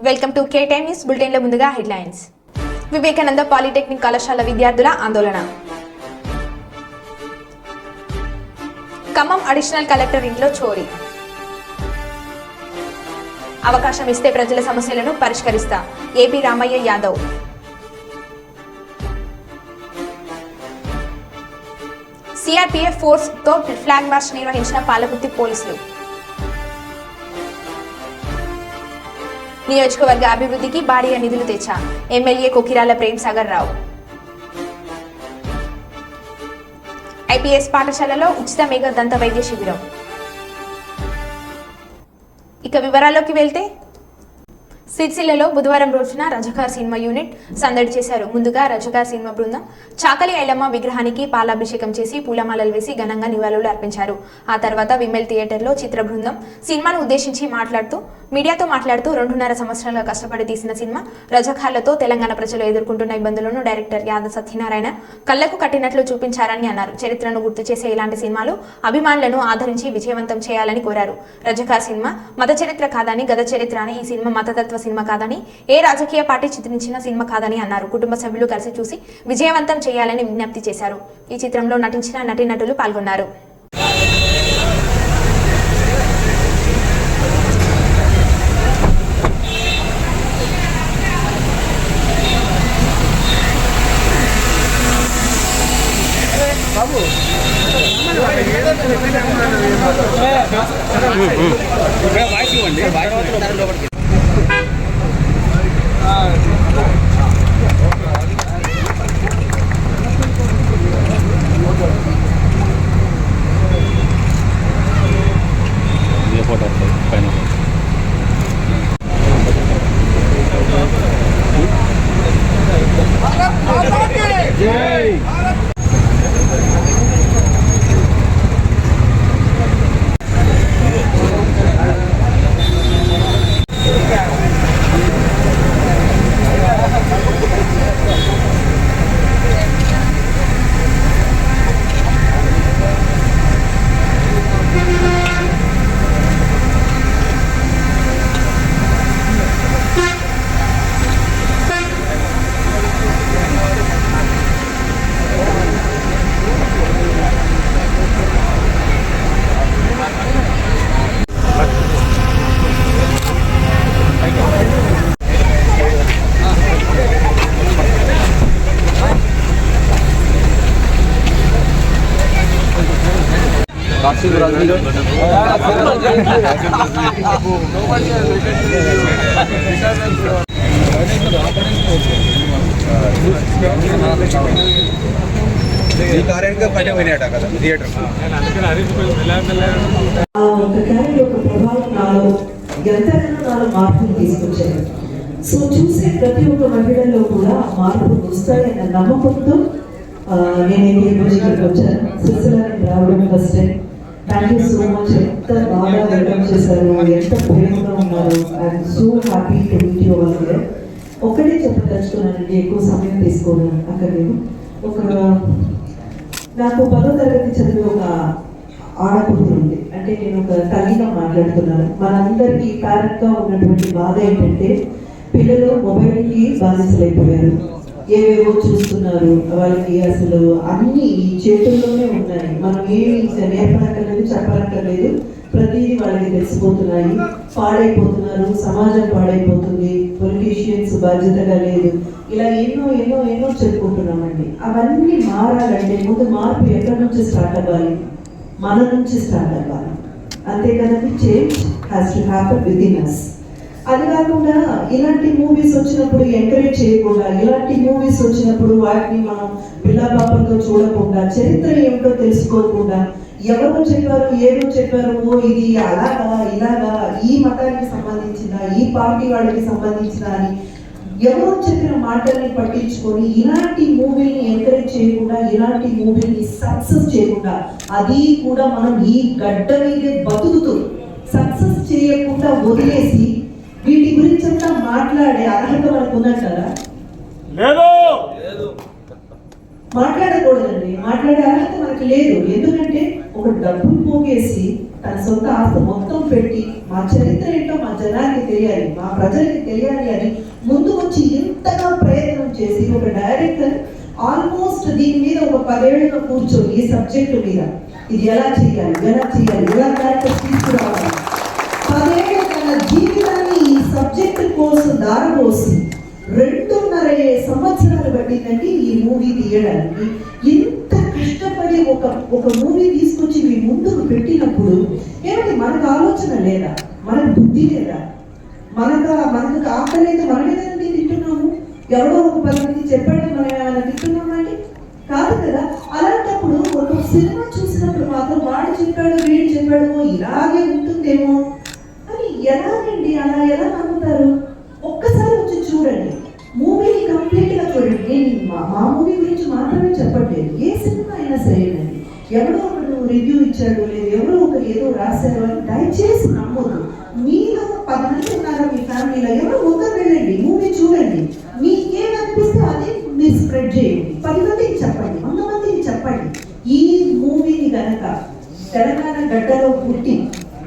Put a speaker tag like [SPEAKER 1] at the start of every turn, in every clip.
[SPEAKER 1] Welcome to K time news bulletin లో ముందుగా headlines. Vivekananda polytechnic కళాశాల విద్యార్థుల ఆందోళన. ఖమ్మం అడిషనల్ కలెక్టర్ ఇంట్లో చోరీ. అవకాశం ఇస్తే ప్రజల సమస్యలను పరిష్కరిస్తా AP Ramayya Yadav. CRPF force తో ఫ్లాగ్ మార్చ్ నిర్వహించిన పాలకుర్తి పోలీసులు. నియోజకవర్గ అభివృద్ధికి భారీగా నిధులు తెచ్చా ఎమ్మెల్యే కొకిరాల ప్రేమ్ సాగర్ రావు. ఐపీఎస్ పాఠశాలలో ఉచిత మెగా దంత వైద్య శిబిరం. ఇక వివరాల్లోకి వెళ్తే సిరిసిల్లలో బుధవారం రోజున రజకార్ సినిమా యూనిట్ సందడి చేశారు. ముందుగా రజకార్ సినిమా బృందం చాకలి ఐలమ్మ విగ్రహానికి పాలాభిషేకం చేసి పూలమాలలు వేసి ఘనంగా నివాళులు అర్పించారు. ఆ తర్వాత విమెల్ థియేటర్లో చిత్ర బృందం సినిమాను ఉద్దేశించి మీడియాతో మాట్లాడుతూ 2.5 సంవత్సరాలుగా కష్టపడి తీసిన సినిమా రజకార్లతో తెలంగాణ ప్రజలు ఎదుర్కొంటున్న ఇబ్బందులను డైరెక్టర్ యాదవ్ సత్యనారాయణ కళ్లకు కట్టినట్లు చూపించారని అన్నారు. చరిత్రను గుర్తు చేసే ఇలాంటి సినిమాలు అభిమానులను ఆదరించి విజయవంతం చేయాలని కోరారు. రజకార్ సినిమా మత చరిత్ర కాదని, గత చరిత్ర అని, ఈ సినిమా మతతత్వ సినిమా కాదని, ఏ రాజకీయ పార్టీ చిత్రించిన సినిమా కాదని అన్నారు. కుటుంబ సభ్యులు కలిసి చూసి విజయవంతం చేయాలని విజ్ఞప్తి చేశారు. ఈ చిత్రంలో నటించిన నటీనటులు పాల్గొన్నారు.
[SPEAKER 2] మార్పులు తీసుకొచ్చారు. సో చూసే ప్రతి ఒక్క మహిళల్లో కూడా మార్పులు వస్తాయన్న నమ్మకంతో నేను ఈ రోజు ఇక్కడికి వచ్చాను. సిరిసిల్లాకి రావడం first time. Thank you so much. ఎంత బాగా వెల్కమ్ చేశారు, ఎంత ప్రేమగా ఉన్నారు. I'm so happy to meet you all here. ఒకటే చెప్పదలుచుకున్నానండి, ఎక్కువ సమయం తీసుకోను అక్కడ. నాకు 10వ తరగతి చదివి ఒక ఆడకూతురు ఉంది. అంటే నేను ఒక తల్లిగా మాట్లాడుతున్నాను. మనందరికీ పేరెంట్గా ఉన్నటువంటి బాధ ఏంటంటే పిల్లలు మొబైల్కి బానిసలైపోయారు. ఏవేవో చూస్తున్నారు. వాళ్ళకి అసలు అన్ని చేతుల్లోనే ఉన్నాయి. మనం ఏమి నేర్పనక్కర్లేదు, చెప్పనక్కర్లేదు. ప్రతిదీ వాళ్ళకి తెలిసిపోతున్నాయి. పాడైపోతున్నారు, సమాజం పాడైపోతుంది, పొలిటీషియన్స్ బాధ్యతగా లేదు, ఇలా ఎన్నో ఎన్నో ఎన్నో చెప్పుకుంటున్నామండి. అవన్నీ మారాలంటే ముందు మార్పు ఎక్కడి నుంచి స్టార్ట్ అవ్వాలి? మన నుంచి స్టార్ట్ అవ్వాలి. అంతే కదండి. Change has to happen with in us. అది కాకుండా ఇలాంటి మూవీస్ వచ్చినప్పుడు ఎంకరేజ్ చేయకుండా, ఇలాంటి మూవీస్ వచ్చినప్పుడు వాటిని మనం పిల్లాపాపంతో చూడకుండా, చరిత్ర ఏమిటో తెలుసుకోకుండా, ఎవరో చెప్పారు ఏదో చెప్పారు, ఓ ఇది అలాగా ఇలాగా, ఈ మతానికి సంబంధించిన, ఈ పార్టీ వాళ్ళకి సంబంధించిన అని ఎవరో చెప్పిన మాటల్ని పట్టించుకొని ఇలాంటి మూవీని ఎంకరేజ్ చేయకుండా, ఇలాంటి మూవీని సక్సెస్ చేయకుండా, అది కూడా మనం ఈ గడ్డ మీదే బతుకుతూ సక్సెస్ చేయకుండా వదిలేసి వీటి గురించి అంతా మాట్లాడే అర్హత మనకు ఉందంటారా? మాట్లాడకూడదండి. మాట్లాడే అర్హత మనకి లేదు. ఎందుకంటే ఒక డబ్బులు పోగేసి తన సొంత ఆస్తి మొత్తం పెట్టి మా చరిత్ర ఏంటో మా జనానికి తెలియాలి, మా ప్రజలకి తెలియాలి అని ముందు వచ్చి ఎంతగా ప్రయత్నం చేసి ఒక డైరెక్టర్ ఆల్మోస్ట్ దీని మీద ఒక 10 ఏళ్ళుగా కూర్చొని ఈ సబ్జెక్టు మీద ఇది ఎలా చేయాలి ఎలా క్యారెక్టర్స్ తీసుకురావాలి 10 ఏళ్ళ తన జీవితాన్ని ఈ సబ్జెక్ట్ కోసం దారపోసి 2.5 సంవత్సరాలు పట్టిందండి ఈ మూవీ తీయడానికి. ఇంత కష్టపడి ఒక మూవీ తీసుకొచ్చి మీ ముందుకు పెట్టినప్పుడు ఏమంటే మనకు ఆలోచన లేదా, మనకు బుద్ధి లేదా, మనకు ఆకలి అయితే మనమే కదండి తింటున్నాము, ఎవరో ఒక 10 మంది చెప్పండి మనం ఏమైనా తింటున్నామండి కాదు కదా. అలాంటప్పుడు ఒక సినిమా చూసినప్పుడు మాత్రం వాడు చెప్పాడు వీడు చెప్పాడు ఇలాగే ఉంటుందేమో అని ఎలాగండి, అలా ఎలా నమ్ముతారు? ఒక్కసారి వచ్చి చూడండి, మూవీని కంప్లీట్ గా చూడండి. నేను మా మూవీ గురించి మాత్రమే చెప్పట్లేదు, ఏ సినిమా అయినా సరేనండి. ఎవరో ఒకరు రివ్యూ ఇచ్చాడు లేదు ఎవరో ఒకరు ఏదో రాశారు అని దయచేసి నమ్మొద్దు. మీలో 10 మంది ఉన్నారా మీ ఫ్యామిలీలో, ఎవరో ఒకరు వెళ్ళండి మూవీ చూడండి, మీకేమనిపిస్తే అదే మీరు స్ప్రెడ్ చేయండి, 10 మందికి చెప్పండి, 100 మందికి చెప్పండి. ఈ మూవీని గనక తెలంగాణ గడ్డలో పుట్టి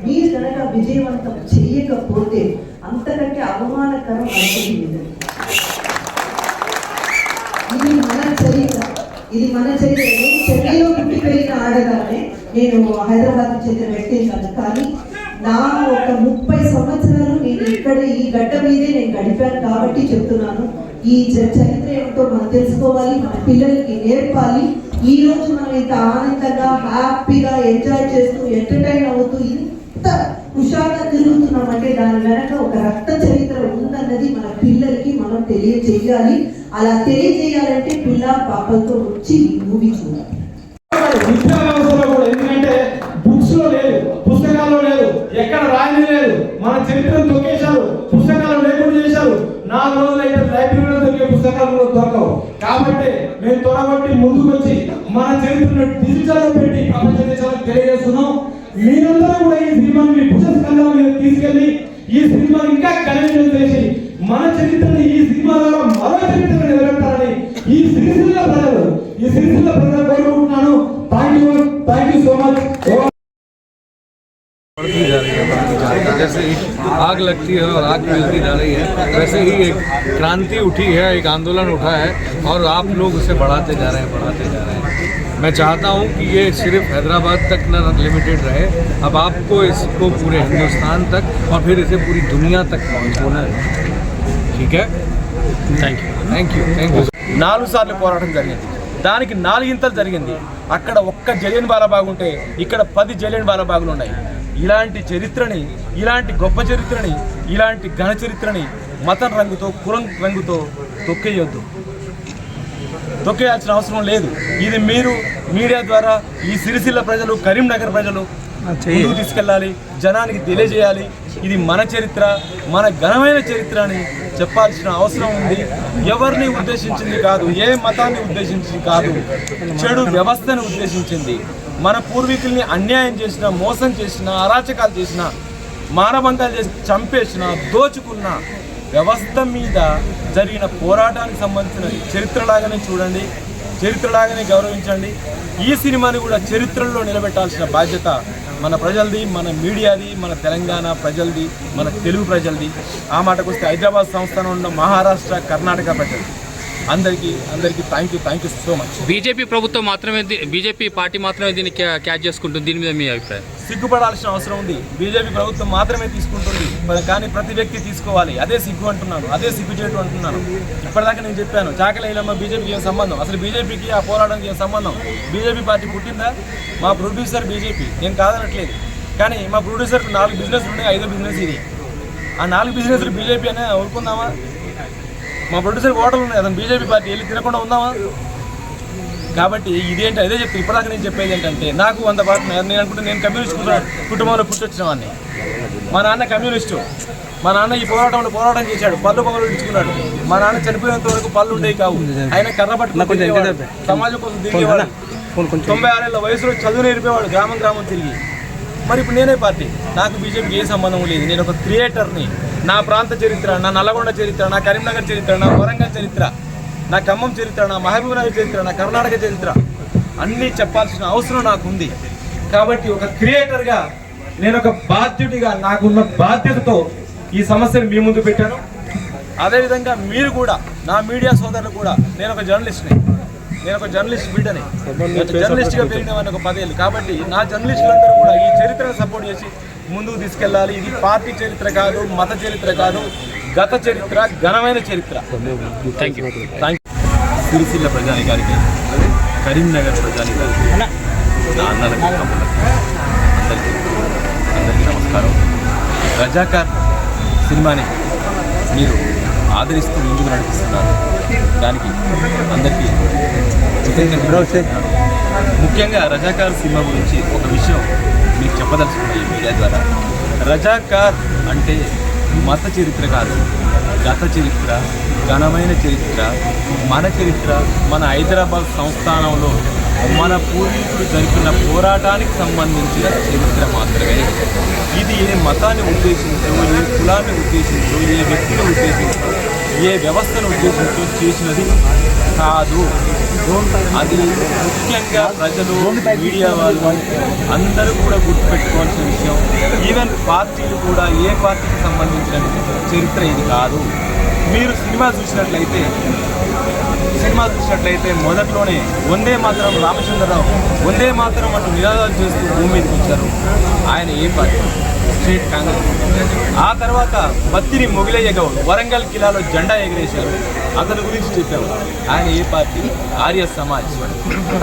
[SPEAKER 2] మీరు కనుక విజయవంతం చేయకపోతే అంతకంటే అవమానకరం అవుతుంది. ఇది మన చరిత్ర. నేను చెన్నైలో పుట్టి పెరిగిన ఆడగానే, నేను హైదరాబాద్ చెందిన వ్యక్తి కాదు, కానీ నా ఒక 30 సంవత్సరాలు నేను ఇక్కడ ఈ గడ్డ మీదే నేను గడిపాను కాబట్టి చెప్తున్నాను. ఈ చరిత్ర ఏమిటో మనం తెలుసుకోవాలి, మన పిల్లలకి నేర్పాలి. ఈ రోజు మనం ఇంత ఆనందంగా హ్యాపీగా ఎంజాయ్ చేస్తూ ఎంటర్టైన్ అవుతూ ఇంత హుషారుగా తిరుగుతున్నామంటే దాని వెనక ఒక రక్త చరిత్ర ఉందన్నది మన పిల్లలకి మనం తెలియజేయాలి. అలా తెలియజేయాలంటే పిల్ల పాపలతో వచ్చి ఈ మూవీ చూడాలి.
[SPEAKER 3] విద్యా వ్యవస్థలో కూడా, ఎందుకంటే బుక్స్ లో లేదు, పుస్తకాల్లో లేదు, ఎక్కడ రాయని లేదు, మన చరిత్రను తొక్కేశారు, పుస్తకాలు లేకుండా చేశారు. 4 రోజులు అయితే లైబ్రరీలో దొరికే పుస్తకాలు దొరకవు. కాబట్టి మేము త్వరగొట్టి ముందుకు వచ్చి మన చరిత్రను డిజిటల్ లో పెట్టి ప్రపంచ దేశాలకు తెలియజేస్తున్నాం. మీరందరూ కూడా ఈ సినిమాని మీ పుస్తకాల మీద తీసుకెళ్లి ఈ సినిమాని ఇంకా కన్వీనియం చేసి మన చరిత్రని ఈ సినిమా ద్వారా మరో చరిత్రను నిలబెట్టాలని ఈ సిరిసిల్ల ప్రజలు కోరుకుంటున్నాను. Thank you so much.
[SPEAKER 4] बढ़ती जा रही है, जैसे आग लगती है और आग मिलती जा रही है, वैसे ही एक क्रांति उठी है, एक आंदोलन उठा है और आप लोग उसे बढ़ाते जा रहे हैं। मैं चाहता हूं कि ये सिर्फ हैदराबाद तक न लिमिटेड रहे, अब आपको इसको पूरे हिंदुस्तान तक और फिर इसे पूरी दुनिया तक पहुंचाना है. ठीक है, थैंक यू.
[SPEAKER 3] 4 సార్లు పోరాటం జరిగింది, దానికి 4 ఇంతలు జరిగింది. అక్కడ ఒక్క జలియన్ వాలాబాగ్ ఉంటే ఇక్కడ 10 జలియన్ వాలాబాగులు ఉన్నాయి. ఇలాంటి చరిత్రని, ఇలాంటి గొప్ప చరిత్రని, ఇలాంటి ఘన చరిత్రని మతం రంగుతో, కులం రంగుతో తొక్కేయాల్సిన అవసరం లేదు. ఇది మీరు మీడియా ద్వారా ఈ సిరిసిల్ల ప్రజలు, కరీంనగర్ ప్రజలు ముందుకు తీసుకెళ్ళాలి, జనానికి తెలియజేయాలి. ఇది మన చరిత్ర, మన ఘనమైన చరిత్ర అని చెప్పాల్సిన అవసరం ఉంది. ఎవరిని ఉద్దేశించింది కాదు, ఏ మతాన్ని ఉద్దేశించింది కాదు, చెడు వ్యవస్థను ఉద్దేశించింది. మన పూర్వీకుల్ని అన్యాయం చేసిన, మోసం చేసిన, అరాచకాలు చేసిన, మానభంగాలు చేసి చంపేసిన, దోచుకున్న వ్యవస్థ మీద జరిగిన పోరాటానికి సంబంధించిన చరిత్రలాగానే చూడండి, చరిత్రలాగానే గౌరవించండి. ఈ సినిమాని కూడా చరిత్రలో నిలబెట్టాల్సిన బాధ్యత మన ప్రజలది, మన మీడియాది, మన తెలంగాణ ప్రజలది, మన తెలుగు ప్రజలది. ఆ మాటకు వస్తే హైదరాబాద్ సంస్థానం ఉన్న మహారాష్ట్ర, కర్ణాటక ప్రజలు అందరికీ thank you so much.
[SPEAKER 5] BJP party మాత్రమే దీన్ని క్యాచ్ చేసుకుంటుంది, దీని మీద మీ అభిప్రాయం?
[SPEAKER 3] సిగ్గుపడాల్సిన అవసరం ఉంది. బీజేపీ ప్రభుత్వం మాత్రమే తీసుకుంటుంది, కానీ ప్రతి వ్యక్తి తీసుకోవాలి. అదే సిగ్గు అంటున్నాను, అదే సిగ్గు చేయడం అంటున్నాను. ఇప్పటిదాకా నేను చెప్పాను, చాకలి ఐలమ్మ బీజేపీకి ఏం సంబంధం, అసలు బీజేపీకి ఆ పోరాటానికి ఏం సంబంధం? బీజేపీ పార్టీ పుట్టిందా? మా ప్రొడ్యూసర్ బీజేపీ, నేను కాదనట్లేదు, కానీ మా ప్రొడ్యూసర్కి 4 బిజినెస్లు ఉన్నాయి, 5వ బిజినెస్ ఇది. ఆ 4 బిజినెస్లు బీజేపీ అనే ఊరుకుందామా? మా ప్రొడ్యూసర్ ఓటర్లు ఉన్నాయి, అతను బీజేపీ పార్టీ వెళ్ళి తినకుండా ఉందామా? కాబట్టి ఇదేంటి, అదే చెప్తే ఇప్పటిదాకా నేను చెప్పేది ఏంటంటే, నాకు 100 పార్టీ, నేను అనుకుంటే నేను కమ్యూనిస్ట్ కుటుంబంలో పుట్టొచ్చిన వాడిని. మా నాన్న కమ్యూనిస్టు, మా నాన్న ఈ పోరాటం చేశాడు, పళ్ళు ఇచ్చుకున్నాడు. మా నాన్న చనిపోయేంత వరకు పళ్ళు ఉండేవి కావు, ఆయన కర్ర పట్టుకుని సమాజం కోసం తిరిగేవాడు. 96 ఏళ్ళ వయసులో చదువు నేర్పేవాడు, గ్రామం తిరిగి. మరి ఇప్పుడు నేనే పార్టీ, నాకు బీజేపీకి ఏ సంబంధం లేదు. నేను ఒక క్రియేటర్ని. నా ప్రాంత చరిత్ర, నా నల్లగొండ చరిత్ర, నా కరీంనగర్ చరిత్ర, నా వరంగల్ చరిత్ర, నా ఖమ్మం చరిత్ర, నా మహబూబ్నగర్ చరిత్ర, నా కర్ణాటక చరిత్ర అన్నీ చెప్పాల్సిన అవసరం నాకు ఉంది. కాబట్టి ఒక క్రియేటర్గా నేను ఒక బాధ్యుడిగా నాకున్న బాధ్యతతో ఈ సమస్యను మీ ముందు పెట్టాను. అదేవిధంగా మీరు కూడా, నా మీడియా సోదరులు కూడా, నేను ఒక జర్నలిస్ట్ బిడ్డని, జర్నలిస్ట్గా పెరిగిన వాడిని ఒక 10 ఏళ్ళు. కాబట్టి నా జర్నలిస్టులందరూ కూడా ఈ చరిత్రను సపోర్ట్ చేసి ముందుకు తీసుకెళ్ళాలి. ఇది పార్టీ చరిత్ర కాదు, మత చరిత్ర కాదు, గత చరిత్ర, ఘనమైన చరిత్ర.
[SPEAKER 5] Thank you.
[SPEAKER 3] సిరిసిల్ల ప్రజానికానికి, కరీంనగర్ ప్రజానికానికి, నా అన్నలకి, తమ్ముళ్ళకి, అందరికీ నమస్కారం. రజాకార్ సినిమాని మీరు ఆదరిస్తూ ముందుకు నడిపిస్తున్నారు. దానికి అందరికీ ముఖ్యంగా రజాకార్ సినిమా గురించి ఒక విషయం మీకు చెప్పదలుచుకున్న ఈ మీడియా ద్వారా. రజాకార్ అంటే మత చరిత్ర కాదు, గత చరిత్ర, ఘనమైన చరిత్ర, మన చరిత్ర, మన హైదరాబాద్ సంస్థానంలో మన పూర్వీకులు జరిపిన పోరాటానికి సంబంధించిన చరిత్ర మాత్రమే. ఇది ఏ మతాన్ని ఉద్దేశించో, ఏ కులాన్ని ఉద్దేశించో, ఏ వ్యక్తిని ఉద్దేశించో, ఏ వ్యవస్థను ఉద్దేశించో చేసినది కాదు. అది ముఖ్యంగా ప్రజలు, మీడియా వాళ్ళు అందరూ కూడా గుర్తుపెట్టుకోవాల్సిన విషయం. ఈవెన్ పార్టీలు కూడా ఏ పార్టీకి సంబంధించిన చరిత్ర ఇది కాదు. మీరు సినిమా చూసినట్లయితే మొదట్లోనే వందే మాతరం రామచంద్రరావు వందే మాతరం అంటూ నినాదాలు చేస్తూ భూమి మీదకి వచ్చారు. ఆయన ఏ పార్టీ? స్టేట్ కాంగ్రెస్. ఆ తర్వాత బత్తిని మొగిలయ్య గౌడ్ వరంగల్ కిలాలో జెండా ఎగిరేశారు. అతని గురించి చెప్పాము. ఆయన ఏ పార్టీ? ఆర్య సమాజ్.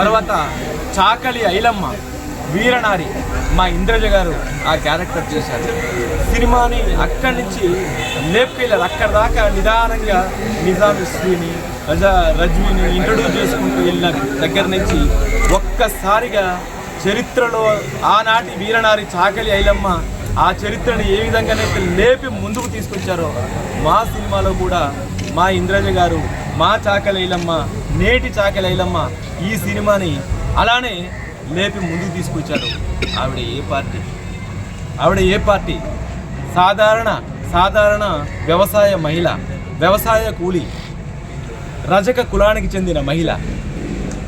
[SPEAKER 3] తర్వాత చాకలి ఐలమ్మ, వీరనారి, మా ఇంద్రజ గారు ఆ క్యారెక్టర్ చేశారు. సినిమాని అక్కడి నుంచి లేపుకెళ్ళారు. అక్కడి దాకా నిదానంగా నిజాం హిస్టరీని, రజ్వీని ఇంట్రడ్యూస్ చేసుకుంటూ వెళ్ళిన దగ్గర నుంచి ఒక్కసారిగా చరిత్రలో ఆనాటి వీరనారి చాకలి ఐలమ్మ ఆ చరిత్రను ఏ విధంగానైతే లేపి ముందుకు తీసుకొచ్చారో, మా సినిమాలో కూడా మా ఇంద్రజ గారు, మా చాకలి ఐలమ్మ, నేటి చాకలి ఐలమ్మ ఈ సినిమాని అలానే లేపి ముందుకు తీసుకొచ్చారు. ఆవిడ ఏ పార్టీ? సాధారణ వ్యవసాయ మహిళ, వ్యవసాయ కూలి, రజక కులానికి చెందిన మహిళ.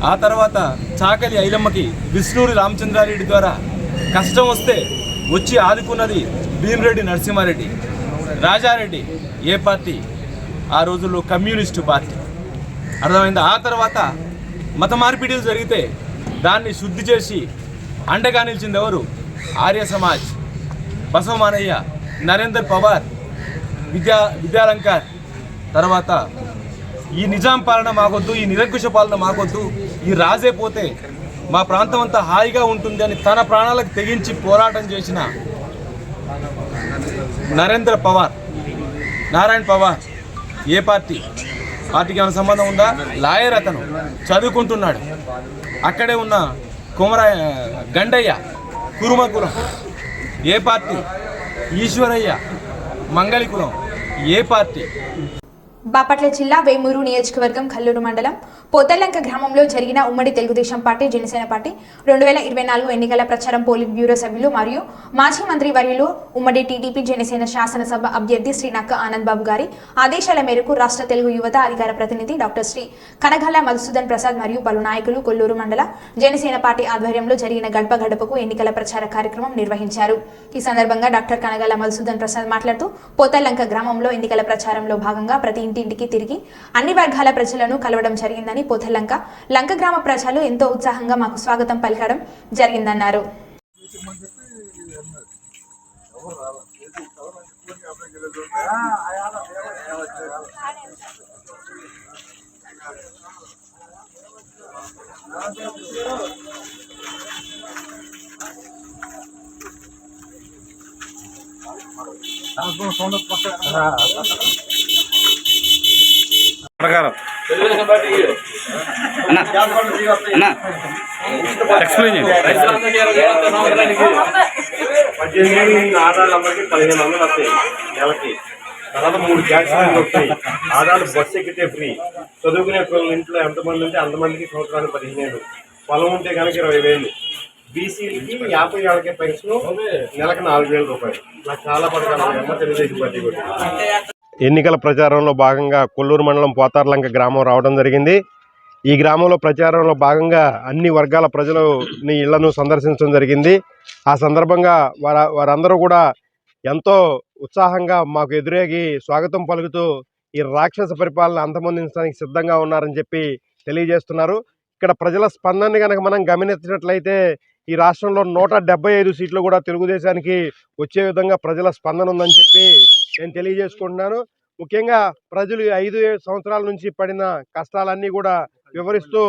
[SPEAKER 3] ఆ తర్వాత చాకలి ఐలమ్మకి విష్ణూరి రామచంద్రారెడ్డి ద్వారా కష్టం వస్తే వచ్చి ఆదుకున్నది భీమిరెడ్డి నరసింహారెడ్డి. రాజారెడ్డి ఏ పార్టీ? ఆ రోజుల్లో కమ్యూనిస్టు పార్టీ. అర్థమైందా? ఆ తర్వాత మత మార్పిడిలు జరిగితే దాన్ని శుద్ధి చేసి అండగా నిలిచింది ఎవరు? ఆర్య సమాజ్, బసవమానయ్య, నరేందర్ పవార్, విద్యాలంకార్. తర్వాత ఈ నిజాం పాలన మాకొద్దు, ఈ నిరంకుశ పాలన మాకొద్దు, ఈ రాజే పోతే మా ప్రాంతం అంతా హాయిగా ఉంటుంది అని తన ప్రాణాలకు తెగించి పోరాటం చేసిన నారాయణ పవార్ ఏ పార్టీ? పార్టీకి ఏమైనా సంబంధం ఉందా? లాయర్, అతను చదువుకుంటున్నాడు. అక్కడే ఉన్న గండయ్య, కురుమకులం ఏ పార్టీ? ఈశ్వరయ్య, మంగళి కులం ఏ పార్టీ?
[SPEAKER 1] బాపట్ల జిల్లా వేమూరు నియోజకవర్గం కల్లూరు మండలం పోతల్లంక గ్రామంలో జరిగిన ఉమ్మడి తెలుగుదేశం పార్టీ జనసేన పార్టీ 2024 ఎన్నికల ప్రచారం పోలింగ్ బ్యూరో సభ్యులు మరియు మాజీ మంత్రి వర్యులు ఉమ్మడి టీడీపీ జనసేన శాసనసభ అభ్యర్థి శ్రీ నక్క ఆనంద్ బాబు గారి ఆదేశాల మేరకు రాష్ట్ర తెలుగు యువత అధికార ప్రతినిధి డాక్టర్ శ్రీ కనగల్ల మధుసూదన్ ప్రసాద్ మరియు పలు నాయకులు కొల్లూరు మండల జనసేన పార్టీ ఆధ్వర్యంలో జరిగిన గడప గడపకు ఎన్నికల ప్రచార కార్యక్రమం నిర్వహించారు. ఈ సందర్భంగా డాక్టర్ కనగల్ల మధుసూదన్ ప్రసాద్ మాట్లాడుతూ పోతల్లంక గ్రామంలో ఎన్నికల ప్రచారంలో భాగంగా ప్రతి ఇంటింటికి తిరిగి అన్ని వర్గాల ప్రజలను కలవడం జరిగిందని, పోతల్లంక లంక గ్రామ ప్రజలు ఎంతో ఉత్సాహంగా మాకు స్వాగతం పలకడం జరిగిందన్నారు.
[SPEAKER 6] ఆదాలమ్మకి 1500 వస్తాయి నెలకి. తర్వాత 3 ట్యాక్సీలు వస్తాయి. ఆదాలు బస్సు ఎక్కితే ఫ్రీ. చదువుకునే ఇంట్లో ఎంతమంది ఉంటే అంతమందికి సంవత్సరానికి 15,000. పొలం ఉంటే కనుక 20,000. బీసీలకి 50 ఏళ్ళకే పెన్షన్, నెలకు 4,000 రూపాయలు. నాకు చాలా పథకాలు తెలుగుదేశం పార్టీ కూడా. ఎన్నికల ప్రచారంలో భాగంగా కొల్లూరు మండలం పోతార్లంక గ్రామం రావడం జరిగింది. ఈ గ్రామంలో ప్రచారంలో భాగంగా అన్ని వర్గాల ప్రజలని ఇళ్లను సందర్శించడం జరిగింది. ఆ సందర్భంగా వారందరూ కూడా ఎంతో ఉత్సాహంగా మాకు ఎదురేగి స్వాగతం పలుకుతూ ఈ రాక్షస పరిపాలన అంతమొందించడానికి సిద్ధంగా ఉన్నారని చెప్పి తెలియజేస్తున్నారు. ఇక్కడ ప్రజల స్పందనని కనుక మనం గమనించినట్లయితే ఈ రాష్ట్రంలో 175 సీట్లు కూడా తెలుగుదేశానికి వచ్చే విధంగా ప్రజల స్పందన ఉందని చెప్పి నేను తెలియజేసుకుంటున్నాను. ముఖ్యంగా ప్రజలు 5-7 సంవత్సరాల నుంచి పడిన కష్టాలన్నీ కూడా వివరిస్తూ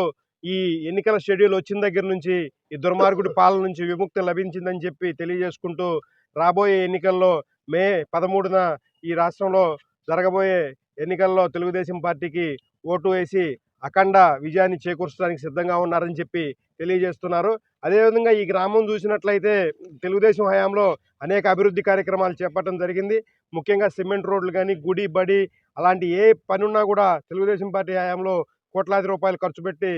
[SPEAKER 6] ఈ ఎన్నికల షెడ్యూల్ వచ్చిన దగ్గర నుంచి ఈ దుర్మార్గుడి పాలన నుంచి విముక్తి లభించిందని చెప్పి తెలియజేసుకుంటూ రాబోయే ఎన్నికల్లో మే 13న ఈ రాష్ట్రంలో జరగబోయే ఎన్నికల్లో తెలుగుదేశం పార్టీకి ఓటు వేసి అఖండ విజయాన్ని చేకూర్చడానికి సిద్ధంగా ఉన్నారని చెప్పి తెలియజేస్తున్నారు. అదేవిధంగా ఈ గ్రామం చూసినట్లయితే తెలుగుదేశం హయాంలో అనేక అభివృద్ధి కార్యక్రమాలు చేపట్టడం జరిగింది. ముఖ్యంగా సిమెంట్ రోడ్లు కానీ, గుడి బడి అలాంటి ఏ పని ఉన్నా కూడా తెలుగుదేశం పార్టీ హయాంలో కోట్లాది రూపాయలు ఖర్చు పెట్టి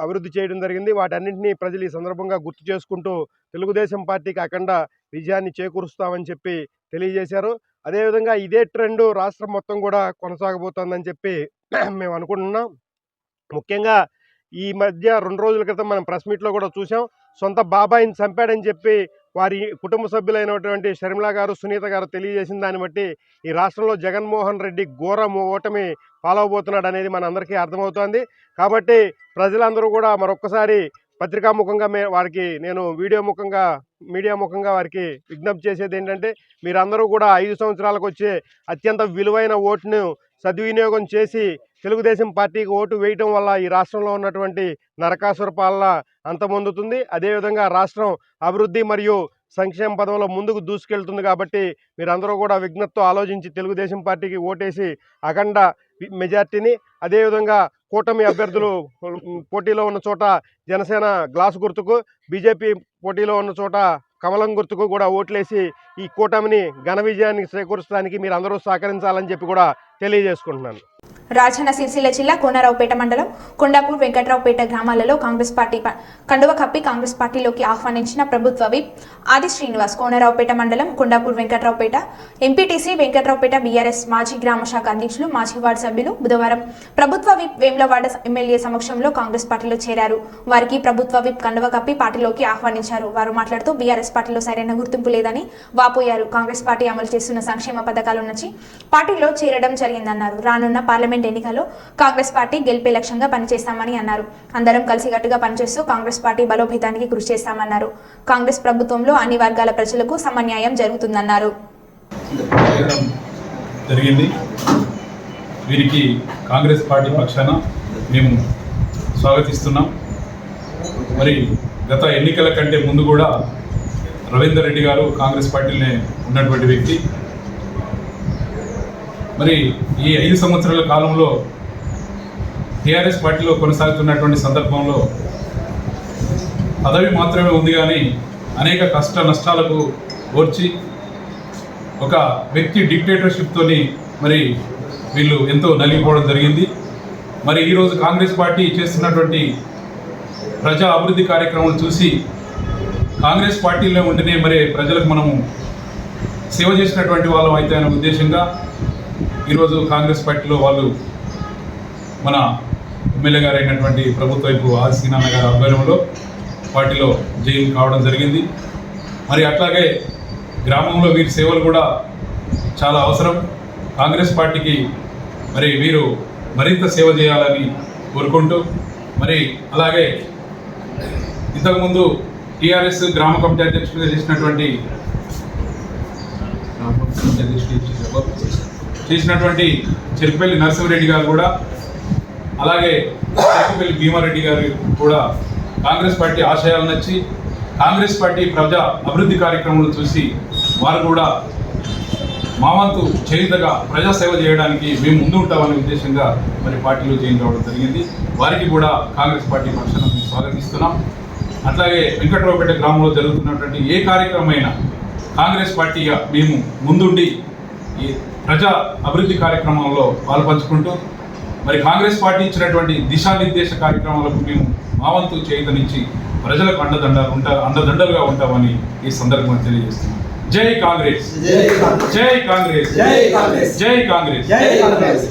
[SPEAKER 6] అభివృద్ధి చేయడం జరిగింది. వాటన్నింటినీ ప్రజలు ఈ సందర్భంగా గుర్తు చేసుకుంటూ తెలుగుదేశం పార్టీకి అఖండ విజయాన్ని చేకూరుస్తామని చెప్పి తెలియజేశారు. అదేవిధంగా ఇదే ట్రెండ్ రాష్ట్రం మొత్తం కూడా కొనసాగబోతోందని చెప్పి మేము అనుకుంటున్నాం. ముఖ్యంగా ఈ మధ్య 2 రోజుల క్రితం మనం ప్రెస్ మీట్లో కూడా చూసాం. సొంత బాబాయిని చంపాడని చెప్పి వారి కుటుంబ సభ్యులైనటువంటి షర్మిల గారు, సునీత గారు తెలియజేసిన దాన్ని బట్టి ఈ రాష్ట్రంలో జగన్మోహన్ రెడ్డి ఘోర ఓటమి పాలవబోతున్నాడు అనేది మన అందరికీ అర్థమవుతోంది. కాబట్టి ప్రజలందరూ కూడా మరొక్కసారి పత్రికాముఖంగా వారికి నేను మీడియా ముఖంగా వారికి విజ్ఞప్తి చేసేది ఏంటంటే, మీరందరూ కూడా 5 సంవత్సరాలకు వచ్చే అత్యంత విలువైన ఓటును సద్వినియోగం చేసి తెలుగుదేశం పార్టీకి ఓటు వేయటం వల్ల ఈ రాష్ట్రంలో ఉన్నటువంటి నరకాసుర పాలన అంతమొందుతుంది. అదేవిధంగా రాష్ట్రం అభివృద్ధి మరియు సంక్షేమ పదంలో ముందుకు దూసుకెళ్తుంది. కాబట్టి మీరందరూ కూడా విజ్ఞప్తితో ఆలోచించి తెలుగుదేశం పార్టీకి ఓటేసి అఖండ మెజార్టీని, అదేవిధంగా కూటమి అభ్యర్థులు పోటీలో ఉన్న చోట జనసేన గ్లాసు గుర్తుకు, బీజేపీ పోటీలో ఉన్న చోట కమలం గుర్తుకు కూడా ఓట్లేసి ఈ కూటమిని ఘన విజయాన్ని చేకూర్చడానికి మీరు అందరూ సహకరించాలని చెప్పి కూడా తెలియజేసుకుంటున్నాను.
[SPEAKER 1] రాజన్న సిరిసిల్ల జిల్లా కోనరావుపేట మండలం కొండాపూర్ వెంకట్రావుపేట గ్రామాలలో కాంగ్రెస్ పార్టీ కండువ కప్పి కాంగ్రెస్ పార్టీలోకి ఆహ్వానించిన ప్రభుత్వ విప్ ఆది శ్రీనివాస్ కోనరావుపేట మండలం కొండాపూర్ వెంకట్రావుపేట ఎంపీటీసీ వెంకట్రావుపేట బీఆర్ఎస్ మాజీ గ్రామ శాఖ అధ్యక్షులు, మాజీ వార్డు సభ్యులు బుధవారం ప్రభుత్వ విప్ వేములవాడ ఎమ్మెల్యే సమక్షంలో కాంగ్రెస్ పార్టీలో చేరారు. వారికి ప్రభుత్వ విప్ కండువ కప్పి పార్టీలోకి ఆహ్వానించారు. వారు మాట్లాడుతూ బీఆర్ఎస్ పార్టీలో సరైన గుర్తింపు లేదని వాపోయారు. కాంగ్రెస్ పార్టీ అమలు చేస్తున్న సంక్షేమ పథకాల నుంచి పార్టీలో చేరడం జరిగిందన్నారు. రానున్న పార్లమెంట్ ఎన్నికల్లో కాంగ్రెస్ పార్టీ గెలిపే లక్ష్యంగా పనిచేస్తామని అన్నారు. అందరం కలిసికట్టుగా పనిచేస్తూ కాంగ్రెస్ పార్టీ బలోపేతానికి కృషి చేస్తామన్నారు. కాంగ్రెస్ ప్రభుత్వంలో అన్ని వర్గాల ప్రజలకు సమన్యాయం జరుగుతుందన్నారు.
[SPEAKER 7] వీరికి కాంగ్రెస్ పార్టీ పక్షాన మేము స్వాగతిస్తున్నాం. మరి గత ఎన్నికల కంటే ముందు కూడా రవీందర్ రెడ్డి గారు కాంగ్రెస్ పార్టీలోనే ఉన్నటువంటి వ్యక్తి. మరి ఈ 5 సంవత్సరాల కాలంలో టీఆర్ఎస్ పార్టీలో కొనసాగుతున్నటువంటి సందర్భంలో పదవి మాత్రమే ఉంది కానీ అనేక కష్ట నష్టాలకు ఓర్చి ఒక వ్యక్తి డిక్టేటర్షిప్తోని మరి వీళ్ళు ఎంతో నలిగిపోవడం జరిగింది. మరి ఈరోజు కాంగ్రెస్ పార్టీ చేస్తున్నటువంటి ప్రజా అభివృద్ధి కార్యక్రమాలు చూసి కాంగ్రెస్ పార్టీలో ఉంటేనే మరి ప్రజలకు మనము సేవ చేసినటువంటి వాళ్ళం అయితే అనే ఉద్దేశంగా ఈరోజు కాంగ్రెస్ పార్టీలో వాళ్ళు మన ఎమ్మెల్యే గారు అయినటువంటి ప్రభుత్వ వైపు ఆది శ్రీనాన్న గారి ఆధ్వర్యంలో పార్టీలో జాయిన్ కావడం జరిగింది. మరి అట్లాగే గ్రామంలో వీరి సేవలు కూడా చాలా అవసరం. కాంగ్రెస్ పార్టీకి మరి వీరు మరింత సేవ చేయాలని కోరుకుంటూ, మరి అలాగే ఇంతకుముందు టీఆర్ఎస్ గ్రామ కమిటీ అధ్యక్షుడిగా చేసినటువంటి చెరుకుపల్లి నరసింహారెడ్డి గారు కూడా, అలాగే చెరుకుపల్లి భీమారెడ్డి గారు కూడా కాంగ్రెస్ పార్టీ ఆశయాలు నచ్చి కాంగ్రెస్ పార్టీ ప్రజా అభివృద్ధి కార్యక్రమాలు చూసి వారు కూడా మా వంతు చేయుతగా ప్రజాసేవ చేయడానికి మేము ముందు ఉంటామనే ఉద్దేశంగా మరి పార్టీలో జాయిన్ కావడం జరిగింది. వారికి కూడా కాంగ్రెస్ పార్టీ పక్షాన మేము స్వాగతిస్తున్నాం. అట్లాగే వెంకట్రావుపేట గ్రామంలో జరుగుతున్నటువంటి ఏ కార్యక్రమమైనా కాంగ్రెస్ పార్టీగా మేము ముందుండి ఈ ప్రజా అభివృద్ధి కార్యక్రమంలో పాల్పంచుకుంటూ మరి కాంగ్రెస్ పార్టీ ఇచ్చినటువంటి దిశానిర్దేశ కార్యక్రమాలకు మేము మా వంతు చేయుతనిచ్చి ప్రజలకు అండదండలుగా ఉంటామని ఈ సందర్భంగా తెలియజేస్తున్నాం. జై కాంగ్రెస్, జై కాంగ్రెస్, జై కాంగ్రెస్, జై కాంగ్రెస్.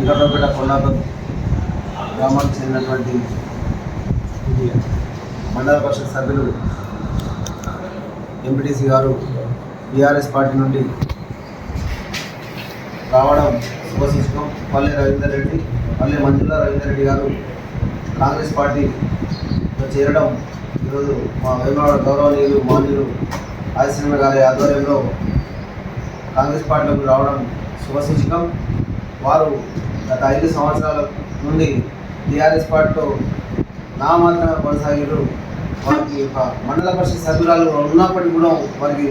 [SPEAKER 8] వెంకటరావుపేట కొల్లాపూర్ గ్రామానికి చెందినటువంటి మండల పరిషత్ సభ్యులు ఎంపీటీసీ గారు టీఆర్ఎస్ పార్టీ నుండి రావడం శుభసూచకం. పల్లె రవీందర్ రెడ్డి, పల్లె మంజుల రవీందర్ రెడ్డి గారు కాంగ్రెస్ పార్టీలో చేరడం ఈరోజు మా వేమవాడ గౌరవనీయులు మాన్యులు ఆదిశీల గారి ఆధ్వర్యంలో కాంగ్రెస్ పార్టీలోకి రావడం శుభసూచకం. వారు గత 5 సంవత్సరాల నుండి టీఆర్ఎస్ పార్టీలో నామాత్రమే కొనసాగారు. వారికి ఒక మండల పరిషత్ సభ్యురాలు ఉన్నప్పటికీ కూడా వారికి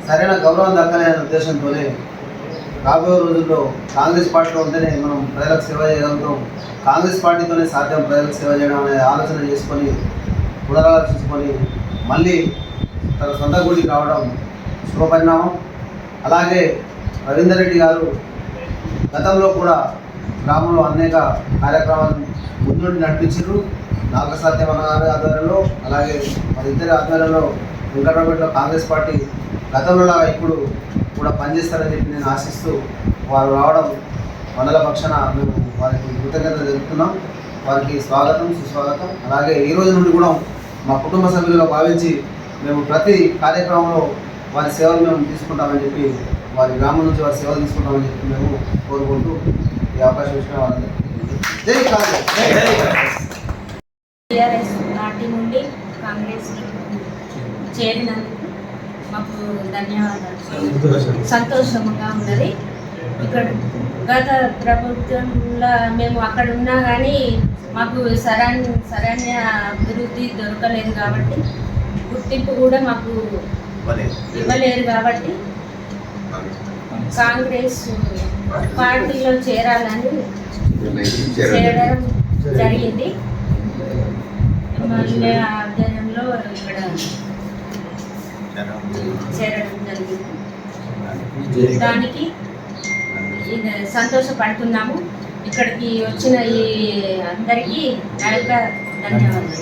[SPEAKER 8] సరైన గౌరవం దక్కలేని ఉద్దేశంతోనే రాబోయే రోజుల్లో కాంగ్రెస్ పార్టీలో ఉంటేనే మనం ప్రజలకు సేవ చేయగలుగుతాం, కాంగ్రెస్ పార్టీతోనే సాధ్యం ప్రజలకు సేవ చేయడం అనే ఆలోచన చేసుకొని పునరాలోచించుకొని మళ్ళీ తన సొంత గుడికి రావడం శుభపరిణామం. అలాగే రవీందర్ రెడ్డి గారు గతంలో కూడా గ్రామంలో అనేక కార్యక్రమాలు ముందుండి నడిపించారు. నాగసాధ్యమన్న గారి ఆధ్వర్యంలో, అలాగే వారిద్దరి ఆధ్వర్యంలో వెంకటరావుపేటలో కాంగ్రెస్ పార్టీ గతంలో లాగా ఇప్పుడు కూడా పనిచేస్తారని చెప్పి నేను ఆశిస్తూ వారు రావడం మండల పక్షాన మేము వారికి కృతజ్ఞతలు తెలుపుతున్నాం. వారికి స్వాగతం, సుస్వాగతం. అలాగే ఈ రోజు నుండి కూడా మా కుటుంబ సభ్యులుగా భావించి మేము ప్రతి కార్యక్రమంలో వారి సేవలు మేము తీసుకుంటామని చెప్పి, వారి గ్రామం నుంచి వారి సేవలు తీసుకుంటామని చెప్పి మేము కోరుకుంటూ ఈ అవకాశం ఇచ్చిన వాళ్ళని జై కాంగ్రెస్.
[SPEAKER 9] టీఆర్ఎస్ పార్టీ నుండి కాంగ్రెస్ చేరినందుకు మాకు ధన్యవాదాలు. సంతోషంగా ఉన్నది. ఇక్కడ గత ప్రభుత్వంలో మేము అక్కడ ఉన్నా కానీ మాకు సరైన అభివృద్ధి దొరకలేదు కాబట్టి, గుర్తింపు కూడా మాకు ఇవ్వలేరు కాబట్టి కాంగ్రెస్ పార్టీలో చేరాలని చేరడం జరిగింది. మళ్ళీ ఆధ్వర్యంలో ఇక్కడ చేరడం జరిగింది. దానికి సంతోషపడుతున్నాము. ఇక్కడికి వచ్చిన ఈ అందరికీ నా యొక్క ధన్యవాదాలు.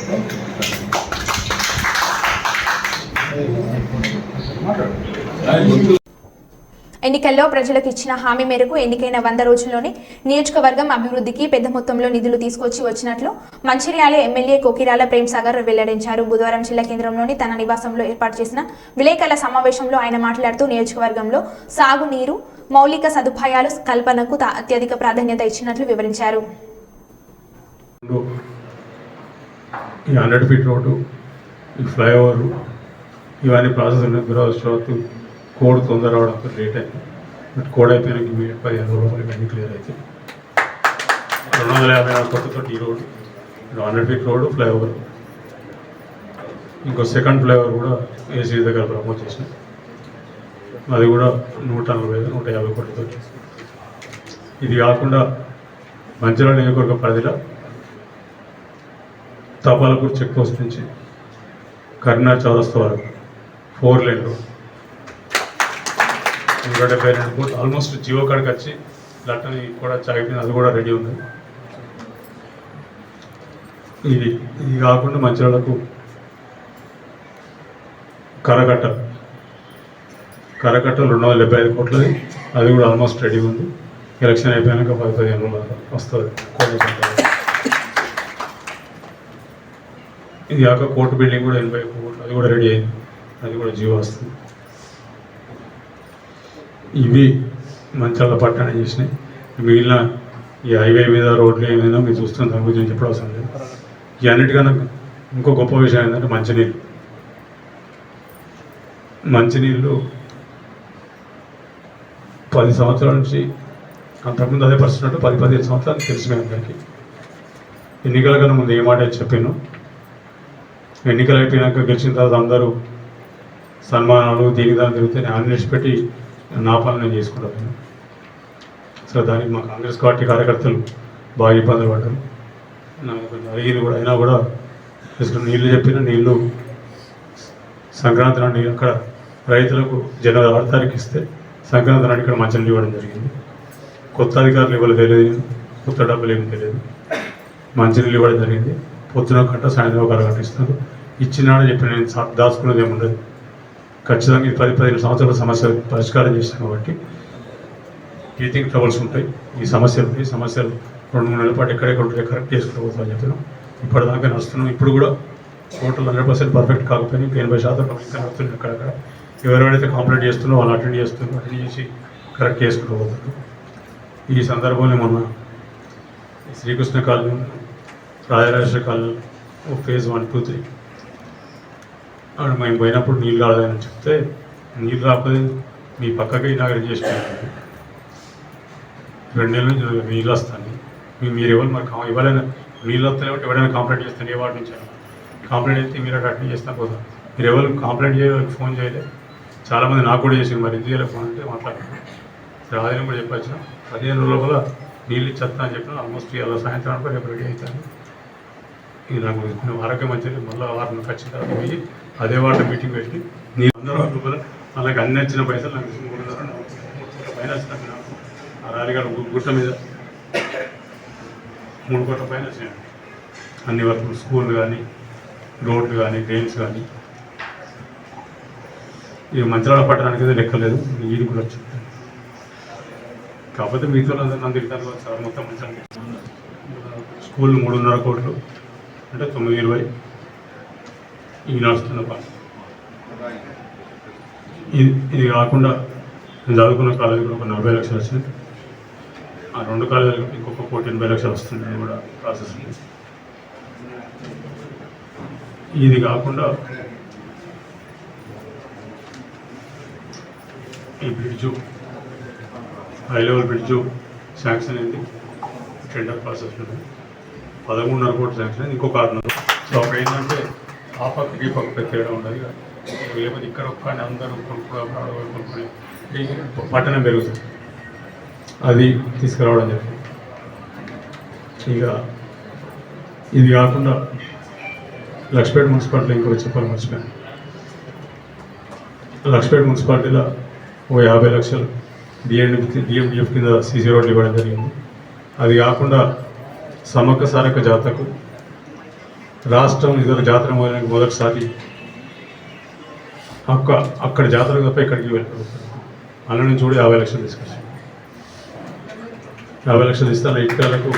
[SPEAKER 1] ఎన్నికల్లో ప్రజలకు ఇచ్చిన హామీ మేరకు ఎన్నికైన 100 రోజుల్లోనే నియోజకవర్గం అభివృద్ధికి పెద్ద మొత్తంలో నిధులు తీసుకొచ్చి వచ్చినట్లు మంచిర్యాల ఎమ్మెల్యే కోకిరాల ప్రేమ్ సాగర్ వెల్లడించారు. బుధవారం జిల్లా కేంద్రంలోని తన నివాసంలో ఏర్పాటు చేసిన విలేకరుల సమావేశంలో ఆయన మాట్లాడుతూ నియోజకవర్గంలో సాగునీరు, మౌలిక సదుపాయాలు కల్పనకు అత్యధిక ప్రాధాన్యత ఇచ్చినట్లు వివరించారు.
[SPEAKER 10] 100 ఫీట్ రోడ్డు, ఈ ఫ్లైఓవర్ ఇవన్నీ ప్రాసెస్ ఉన్నాయి. కోడ్ తొందర రావడానికి లేట్ అయింది. బట్ కోడ్ అయిపోయినాక ఇమీడియట్ 15 రోజులు ఇవన్నీ క్లియర్ అయితే 254 కోట్లతో ఈ రోడ్డు, 100 ఫీట్ రోడ్డు, ఫ్లైఓవర్, ఇంకో సెకండ్ ఫ్లైఓవర్ కూడా ఏసీ దగ్గర ప్రమోట్ చేసినాం. అది కూడా 140-150 కోట్లతో. ఇది కాకుండా మంచిర్యాల నియోజకవర్గ పరిధిలో తపాలపూర్ చెక్ పోస్ట్ నుంచి కరీంనగర్ చౌరస్తా వరకు 4 లేన్ రోడ్, 172 కోట్లు ఆల్మోస్ట్ జియో కాడికి వచ్చి లట్టని కూడా చాగిపోయింది. అది కూడా రెడీ ఉంది. ఇది కాకుండా మంచిర్యాలకు కరకట్టలు 275 కోట్లది, అది కూడా ఆల్మోస్ట్ రెడీ ఉంది. ఎలక్షన్ అయిపోయాక 10-15 రోజులు వస్తుంది. ఇది కాక కోర్టు బిల్డింగ్ కూడా 80 కోట్లు, అది కూడా రెడీ అయింది. అది కూడా జియో వస్తుంది. ఇవి మంచిర్యాల పట్టణం చేసినాయి. మిగిలిన ఈ హైవే మీద రోడ్లు ఏమైనా మీరు చూస్తున్న దాని గురించి చెప్పడం అవసరం లేదు. ఈ అన్నిటికన్నా ఇంకో గొప్ప విషయం ఏంటంటే మంచినీళ్ళు 10 సంవత్సరాల నుంచి అంతకుముందు అదే పరిస్థితి 10-15 సంవత్సరాలు తెలిసినాయి అందరికీ. ఎన్నికల కన్నా ముందు ఏ మాట చెప్పాను, ఎన్నికలు అయిపోయినాక గెలిచిన తర్వాత అందరూ సన్మానాలు దీనికి దాన్ని తిరిగితే ఆన్లైన్స్ పెట్టి నా పని నేను చేసుకుంటాను. సో దానికి మా కాంగ్రెస్ పార్టీ కార్యకర్తలు బాగా ఇబ్బందులు పడ్డారు. నాకు కొంచెం అడిగింది కూడా, అయినా కూడా జస్ట్ నీళ్ళు చెప్పిన నీళ్ళు సంక్రాంతి నాడు అక్కడ రైతులకు జనవరి 6 తారీఖు ఇస్తే సంక్రాంతి నాడు ఇక్కడ మంచినీళ్ళు ఇవ్వడం జరిగింది. కొత్త అధికారులు ఇవ్వలేదు, తెలియదు, కొత్త డబ్బులు ఏమి తెలియదు. మంచినీళ్ళు ఇవ్వడం జరిగింది. పొద్దున ఒక గంట, సాయంత్రం ఒక అరగంట ఇస్తారు. ఇచ్చినాడని చెప్పి నేను దాచుకునేది ఏముండదు. 10-15 సంవత్సరాల సమస్య పరిష్కారం చేశాను కాబట్టి బ్రీతింగ్ ట్రబుల్స్ ఉంటాయి, ఈ సమస్యలు ఉంటాయి. ఈ సమస్యలు 2-3 నెలల పాటు ఎక్కడెక్కడ కరెక్ట్ చేసుకుంటూ పోతామని చెప్పినాం. ఇప్పటిదాకా నడుస్తున్నాం. ఇప్పుడు కూడా టోటల్ 100% పర్ఫెక్ట్ కాకపోయినా 80% ఇంకా నడుస్తుంది. అక్కడక్కడ ఎవరెవరైతే కంప్లైంట్ చేస్తున్నారో వాళ్ళు అటెండ్ చేసి కరెక్ట్ చేసుకుంటూ పోతారు. ఈ సందర్భంలో మొన్న Srikrishna colony, Rajarajeshwara colony phase 1, 2, 3 అక్కడ మేము పోయినప్పుడు నీళ్ళు రాలేదని చెప్తే నీళ్ళు రాకపోతే మీ పక్కకి ఇనాగరేట్ చేసుకుంటారు. 2 నెలల నుంచి నీళ్ళు వస్తాను. మీరు ఎవరు మరి ఇవ్వాలని నీళ్ళు వస్తాయి కాబట్టి ఎవరైనా కంప్లైంట్ చేస్తాను. ఏ వాటి నుంచి కంప్లైంట్ అయితే మీరు అటెండ్ చేసినా పోతాం. మీరు ఎవరు కంప్లైంట్ చేయలేదు, ఫోన్ చేయలేదు. చాలామంది నాకు కూడా చేసింది, మరి ఎందుకు చేయలేదు ఫోన్ అంటే మాట్లాడుతున్నాను. రాజని కూడా చెప్పొచ్చిన 15 రోజుల లోపల నీళ్ళు ఇచ్చేస్తా అని చెప్పిన. ఆల్మోస్ట్ ఇలా సాయంత్రం రేపు రెడీ అవుతాను. ఇది నాకు ఆరోగ్యం మంచిది. మళ్ళీ వారిని ఖచ్చితంగా పోయి అదే వాటి మీటింగ్ పెట్టి నీళ్ళు 100 రూపాయలు అలాగే అన్ని వచ్చిన పైసలు నాకు 3 పైన వచ్చినాక నాకు ఆ రాలిగాడు గుట్ట మీద 3 కోట్ల పైన వచ్చినాయి. అన్ని వర్కులు, స్కూల్ కానీ, రోడ్లు కానీ, డ్రైన్స్ కానీ. ఇక మంచిరాల పట్టడానికి అయితే లెక్కలేదు. ఇది కూడా వచ్చింది. కాకపోతే మిగతా నన్ను తిరుగుతాను సార్. మొత్తం మంచిగా స్కూల్ 3.5 కోట్లు అంటే 920 ఇవి నడుస్తున్న పని. ఇది కాకుండా నేను చదువుకున్న కాలేజీలో ఒక 40 లక్షలు వచ్చినాయి. ఆ 2 కాలేజీలకు ఇంకొక 1,80,00,000 వస్తుంది. అది కూడా ప్రాసెస్ ఉంది. ఇది కాకుండా ఈ bridge, high level bridge sanction అయింది. టెండర్ ప్రాసెస్ ఉంది. 13.5 కోట్లు శాంక్షన్ అయింది. ఇంకొక 6 సో అప్పుడు ఏంటంటే ఆ పక్కకి ఈ పక్క తేడా ఉండదు. లేకపోతే ఇక్కడ ఒక్కని అందరూ కొనుక్కుని పట్టణం పెరుగుతుంది. అది తీసుకురావడం జరిగింది. ఇక ఇది కాకుండా లక్ష్మీపేట మున్సిపాలిటీ ఇంకొక చెప్పాలి మర్చిపోయాను. లక్ష్మీపేట మున్సిపాలిటీలో ఓ 50 లక్షలు డిఎండిఎఫ్ కింద సీసీ రోడ్లు ఇవ్వడం జరిగింది. అది కాకుండా సమగ్ర సారక జాతరకు రాష్ట్రం ఇతర జాతర మొదటిసారి అక్కడ జాతర తప్ప ఇక్కడికి వెళ్ళిపోతుంది. అందులో నుంచి కూడా 50 లక్షలు తీసుకొచ్చాం. 50 లక్షలు ఇస్తాను. ఇటుకలకు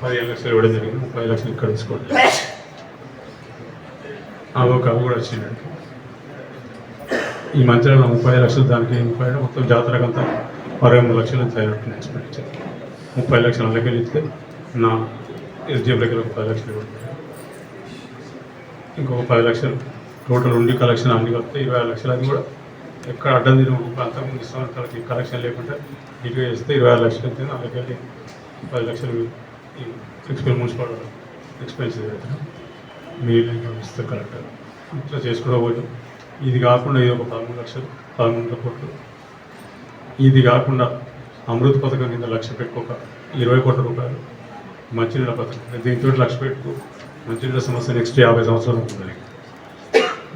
[SPEAKER 10] 15 లక్షలు ఇవ్వడం జరిగింది. 30 లక్షలు ఇక్కడ తీసుకోండి. అవి కూడా వచ్చిందండి. ఈ మంచిర్యాలలో 30 లక్షలు, దానికి 30 మొత్తం జాతరకంతా 63 లక్షలు తయారు ఎక్స్పెక్ట్. 30 లక్షలు అలాగే ఇస్తే నా ఎస్డిఎఫ్ దగ్గర ఒక 10 లక్షలు ఇవ్వండి. ఇంకొక 10 లక్షలు టోటల్ ఉండి కలెక్షన్ అన్ని వస్తే 20 లక్షలు. అది కూడా ఎక్కడ అడ్డం తిరిగి అంతకుముందు ఇస్తాం కలెక్షన్ లేకుండా నీట్గా చేస్తే 20 లక్షలు అవుతుంది. అలాగే 10 లక్షలు ఎక్స్పెన్స్ మున్సిపాలిటీ ఎక్స్పెన్సివ్ అవుతుంది. మీరు ఇస్తే కరెక్ట్గా ఇట్లా చేసుకోవచ్చు. ఇది కాకుండా ఇది ఒక 13 లక్షలు, 13 కోట్లు. ఇది కాకుండా అమృత్ పథకం కింద లక్ష్యపేటకు ఒక 20 కోట్ల రూపాయలు. మంచినీళ్ళ పథకం దీంతో లక్ష్యపేటకు మంచినీళ్ళ సమస్య నెక్స్ట్ 50 సంవత్సరాలు ఉంటుంది.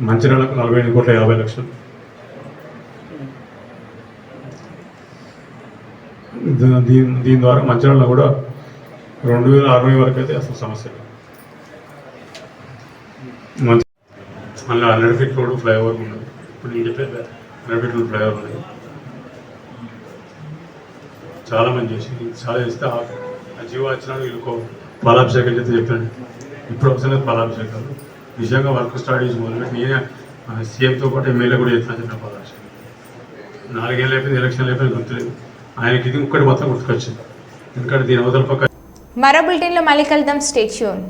[SPEAKER 10] మంచినీళ్ళకు 48 కోట్ల 50 లక్షలు. దీని ద్వారా మంచినీళ్ళలో కూడా 2060 వరకు అయితే అసలు సమస్య మంచి. మళ్ళీ 100 ఫీట్ రోడ్డు ఫ్లైఓవర్ ఉన్నది. ఇప్పుడు నేను చెప్పేది 100 ఫీట్ రోడ్ ఫ్లైఓవర్ ఉన్నది. చాలా మంది చేసి చాలా చేస్తే ఆ జీవో వచ్చినాడు వీళ్ళకు పాలాభిషేకం చేస్తే చెప్పాను. ఇప్పుడు అవసరం పాలాభిషేకాలు నిజంగా వర్క్ స్టార్ట్ చేసి మొదలుపెట్టి నేనే సీఎంతో పాటు ఎమ్మెల్యే కూడా చేస్తాను చెప్పిన పాలాభిషేకం. 4 ఏళ్ళు అయిపోయింది, ఎలక్షన్ అయిపోయింది, గుర్తులేదు. ఆయనకి ఇది ఒక్కటి మొత్తం గుర్తుకొచ్చింది. ఎందుకంటే దీని అవతల పక్క.
[SPEAKER 1] మరో బులెటిన్లో మళ్ళీ కలుద్దాం. Stay tune.